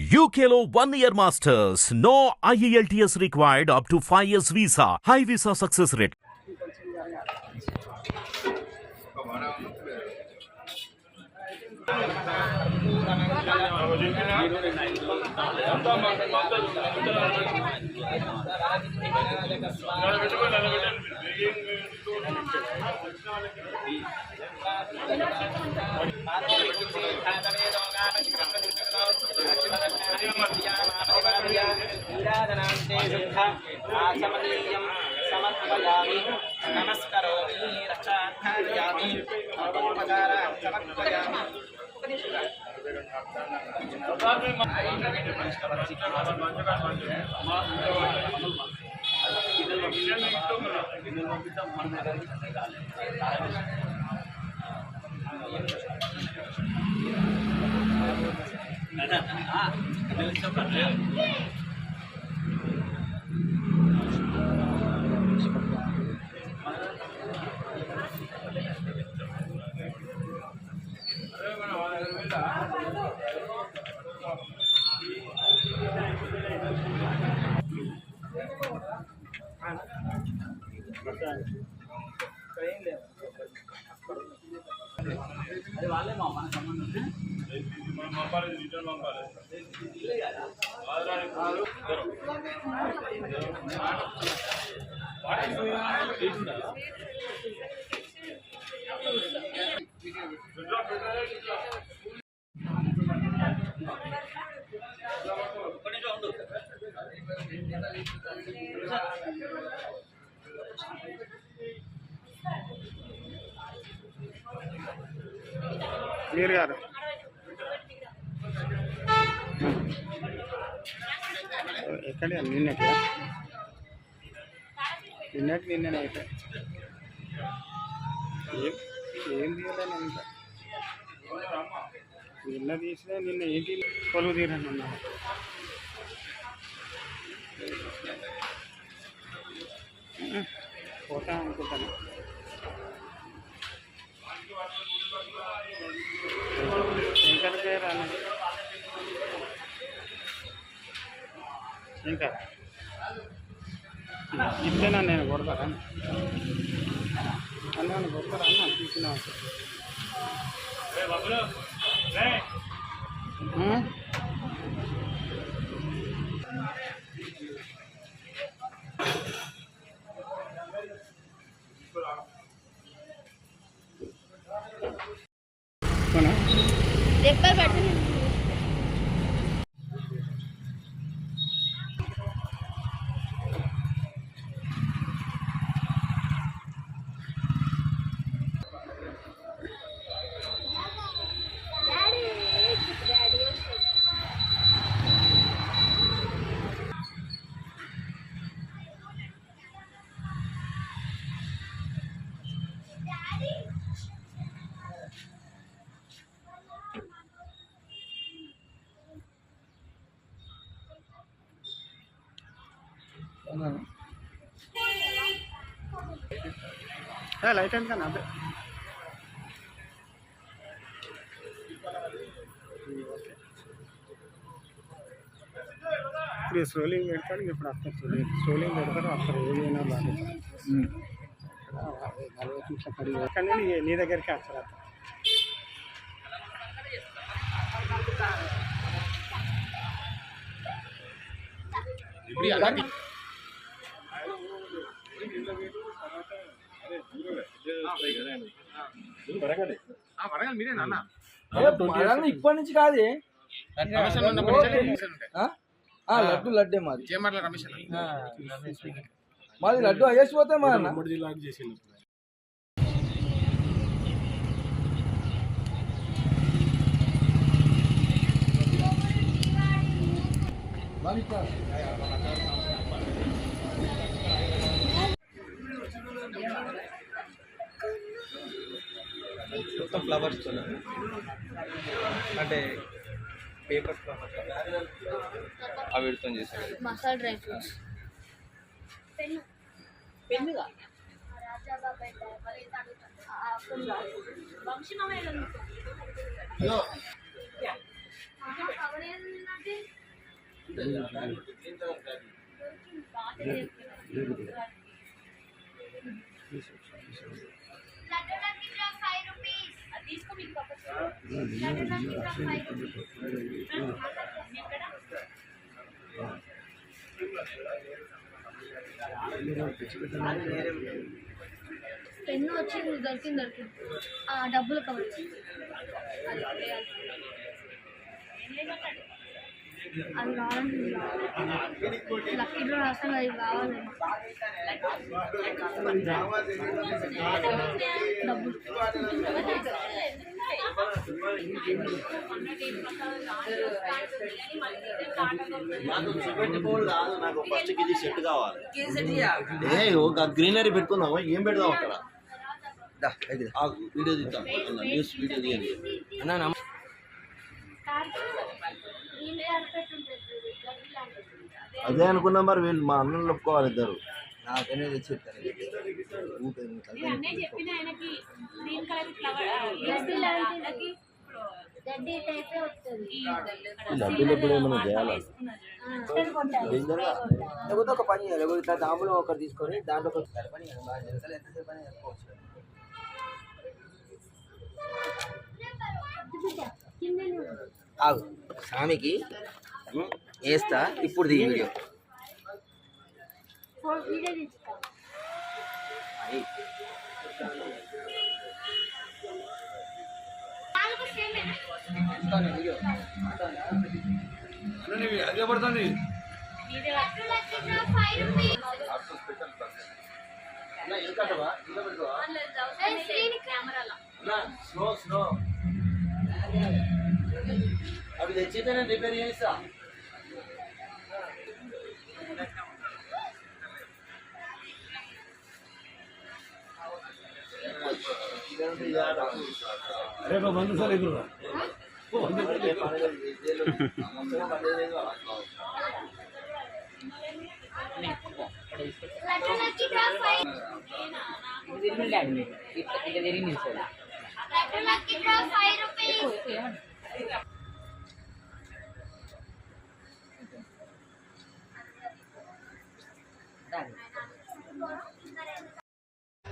UKLO 1 year masters. No IELTS required up to 5 years visa. High visa success rate. నమస్కరోమి రక్షాధ్యామి సమర్పయామి అది వాళ్ళే మా మన సంబంధం పంపాలి రిటర్న్ పంపాలి మీరు గారు ఎక్కడ నిన్నట్లా నిన్ననే అయితే ఏం తీయాలని అంత నిన్న తీసినా నిన్న ఏంటి కొలువు తీరని ఉన్నా పోతా అనుకుంటాను శంకర్కే రాలేదు ఇంకా ఇప్పుడేనా నేను కొడతారా అన్న కొడతారా అన్న తీసుకున్నా లైట్ అండ్ కానీ అదే ఇప్పుడు స్ట్రోలింగ్ పెడతారు ఇప్పుడు అక్కడ స్ట్రోలింగ్ పెడతారు అక్కడ ఏదైనా బాగా 40 నిమిషాలు పడి కానీ నీ దగ్గరికి వస్తారు ఇప్పటి నుంచి కాదు లడ్డు లడ్డే మాది మాది లడ్డు అయ్యేసిపోతే మా అన్న మొత్తం ఫ్లవర్స్ అంటే పేపర్ ఫ్లవర్స్ అవి విడుతం చేశారు మసాలా డ్రై ఫ్రూట్స్ పెన్నుగా రాజాబాబాయ్ వంశీ మామయ్య పెన్ను వచ్చి దొరికింది డబ్బులు కవర్ అది కావాలంటే లక్కీ డ్రా రాస్తాను అది కావాలి డబ్బులు నాకు ఫస్ట్ ఇది సెట్ కావాలి. ఒక గ్రీనరీ పెట్టుకుందాము. ఏం పెడదాం అక్కడ? వీడియో తీద్దాం. న్యూస్ వీడియో తీయండి. అదే అనుకున్నా. మరి వీళ్ళు మా అన్నలు ఒప్పుకోవాలి ఇద్దరు. నాకనే తెచ్చిస్తారు. లడ్డూలు ఎప్పుడు ఏమైనా చేయాలి? లేకపోతే ఒక పని చేయాలి. ఇట్లా దాములో ఒకటి తీసుకొని దాంట్లో ఒక పని బాగా జరుగుతుంది. ఎంతసేపు పని చేసుకోవచ్చు. ఆగు స్వామికి వేస్తా. ఇప్పుడు దిగి వీడియో అదే పడుతుంది. అవి తెచ్చితే నేను రిపేర్ చేస్తా. రేపు 100 సార్లు ఎదురుగా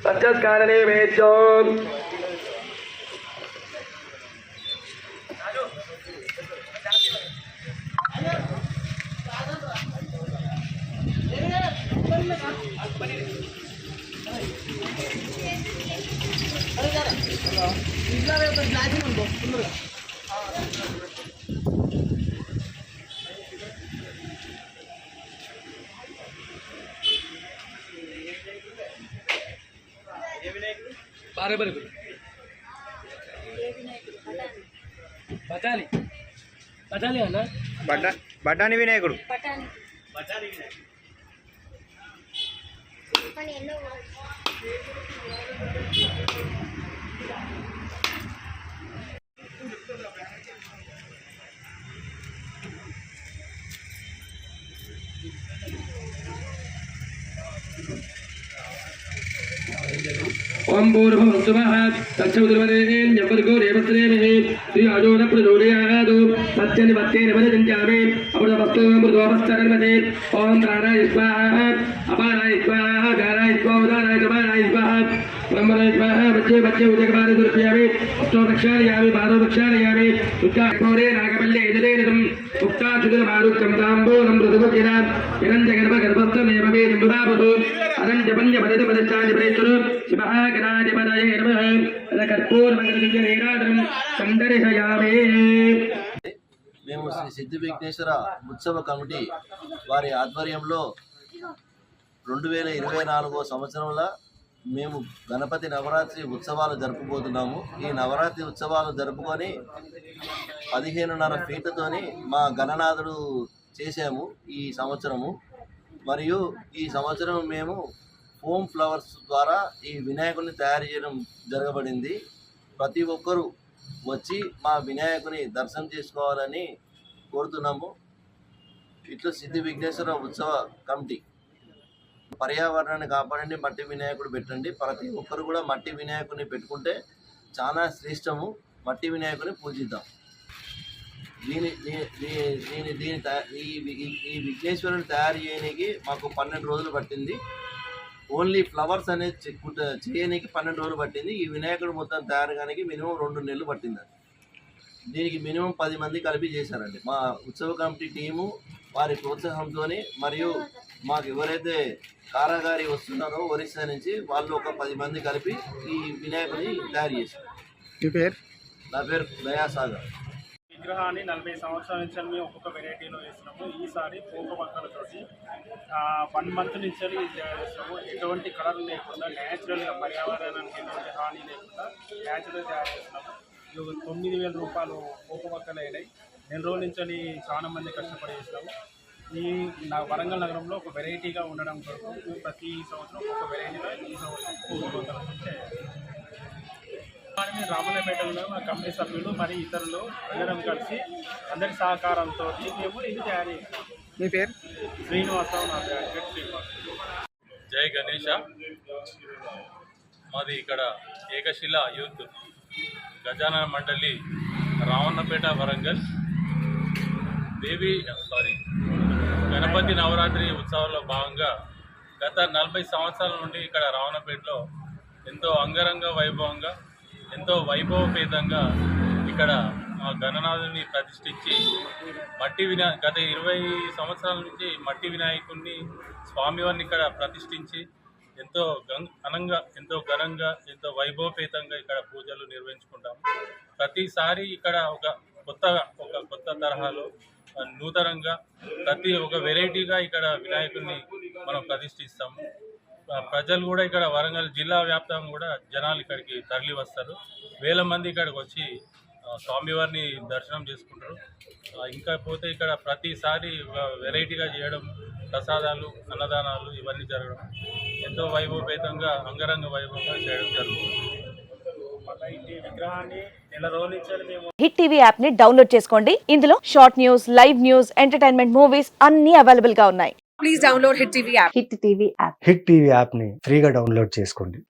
సత్యస్కారనే వేద్యం బఠాని వినాయకుడు. ओम भूर्भुवस्सुवः तत्सवितुर्वरेण्यं भर्गो देवस्येमहे श्रीराजो न प्रचोदयात् तच्चनिपत्तेन वदन्त्यामि अमृतवस्तु मृदोपश्चरन्मते ओम प्राणाय स्वाहा अपानाय स्वाहा गानाय स्वाहा उदानाय समानाय स्वाहा ब्रह्मणाय स्वाहा बच्चे बच्चे उदकपादे दुर्पयामि अष्टो प्रक्षालयामि पादो प्रक्षालयामि उच्चाकोरे नागपल्ले एजलेनम् उक्ताचुतमारुक्तं ताम्बूलं मृदुभुजिना निरञ्जगर्भगर्भस्थमेव मे निम्बुधापुतु अनञ्जपञ्जपदितपदश्चानि प्रेक्षुरु शिवः गणाधिपतये नमः कर्पूरमङ्गलदिव्यनीराजनं सन्दर्शयामि. మేము శ్రీ సిద్ధి విఘ్నేశ్వర ఉత్సవ కమిటీ వారి ఆధ్వర్యంలో 2024 సంవత్సరంలో మేము గణపతి నవరాత్రి ఉత్సవాలు జరుపుకోతున్నాము. ఈ నవరాత్రి ఉత్సవాలు జరుపుకొని 15.5 ఫీట్లతోని మా గణనాథుడు చేసాము ఈ సంవత్సరము. మరియు ఈ సంవత్సరం మేము ఫోమ్ ఫ్లవర్స్ ద్వారా ఈ వినాయకుడిని తయారు చేయడం జరగబడింది. ప్రతి ఒక్కరూ వచ్చి మా వినాయకుని దర్శనం చేసుకోవాలని కోరుతున్నాము. ఇట్లా సిద్ధి విఘ్నేశ్వర ఉత్సవ కమిటీ. పర్యావరణాన్ని కాపాడండి, మట్టి వినాయకుడు పెట్టండి. ప్రతి ఒక్కరు కూడా మట్టి వినాయకుడిని పెట్టుకుంటే చాలా శ్రేష్టము. మట్టి వినాయకుడిని పూజిద్దాం. ఈ విఘ్నేశ్వరుని తయారు చేయడానికి మాకు 12 రోజులు పట్టింది. ఓన్లీ ఫ్లవర్స్ అనేది చేయడానికి 12 రోజులు పట్టింది. ఈ వినాయకుడు మొత్తం తయారు కానీ మినిమం 2 నెలలు పట్టిందండి. దీనికి మినిమం 10 మంది కలిపి చేశారండి. మా ఉత్సవ కమిటీ టీము వారి ప్రోత్సాహంతో మరియు మాకు ఎవరైతే కారాగారి వస్తున్నారో ఒరిస్సా నుంచి వాళ్ళు ఒక 10 మంది కలిపి ఈ వినాయకుడిని తయారు చేశారు. మీ పేరు? నా పేరు దయాసాగర్. విగ్రహాన్ని 40 సంవత్సరాల నుంచి మేము ఒక్కొక్క వెరైటీలో వేసినాము. ఈసారి పోక పక్కలతోటి 1 మంత్ నుంచి చేస్తాము. ఎటువంటి కలర్ లేకుండా న్యాచురల్గా పర్యావరణానికి ఎటువంటి హాని లేకుండా న్యాచురల్ తయారు చేస్తున్నాము. 9,000 రూపాయలు పోక పక్కలు అయినాయి. 2 రోజుల నుంచి చాలా మంది కష్టపడి చేస్తాము. ఈ వరంగల్ నగరంలో ఒక వెరైటీగా ఉండడం కొరకు ప్రతి సంవత్సరం ఒక్కొక్క వెరైటీగా ఈ సంవత్సరం పోక పక్కలు రామన్నపేటలో మా కమిటీ సభ్యులు మరియు ఇతరులు అందరం కలిసి అందరి సహకారంతో మేము ఇది తయారు చేస్తాం. మీ పేరు? శ్రీనివాసరావు. నా పేరు శ్రీనివాస్. జై గణేష. మాది ఇక్కడ ఏకశిల యూత్ గజానన మండలి రామన్నపేట వరంగల్ గణపతి నవరాత్రి ఉత్సవాల్లో భాగంగా గత 40 సంవత్సరాల నుండి ఇక్కడ రామన్నపేటలో ఎంతో అంగరంగ వైభవంగా ఎంతో వైభవపేతంగా ఇక్కడ గణనాథుని ప్రతిష్ఠించి గత 20 సంవత్సరాల నుంచి మట్టి వినాయకుడిని స్వామివారిని ఇక్కడ ప్రతిష్ఠించి ఎంతో ఎంతో ఘనంగా ఎంతో వైభవపేతంగా ఇక్కడ పూజలు నిర్వహించుకుంటాము. ప్రతిసారి ఇక్కడ ఒక కొత్త తరహాలో నూతనంగా ఒక వెరైటీగా ఇక్కడ వినాయకుడిని మనం ప్రతిష్ఠిస్తాము. ప్రజలు కూడా ఇక్కడ వరంగల్ జిల్లా వ్యాప్తంగా కూడా జనాలు ఇక్కడికి తరలి వస్తారు. వేల మంది ఇక్కడికి వచ్చి స్వామివారిని దర్శనం చేసుకుంటారు. ఇంకా పోతే ఇక్కడ ప్రతిసారి వెరైటీగా చేయడం, ప్రసాదాలు, అన్నదానాలు ఇవన్నీ జరగడం ఎంతో వైభవపేతంగా అంగరంగ వైభవంగా చేయడం జరుగుతుంది. హిట్ టీవీ యాప్ ని డౌన్లోడ్ చేసుకోండి. ఇందులో short news, live news, entertainment movies అన్ని అవైలబుల్ గా ఉన్నాయి. Please download hit TV app. Hit TV app ని ఫ్రీగా డౌన్లోడ్ చేసుకోండి.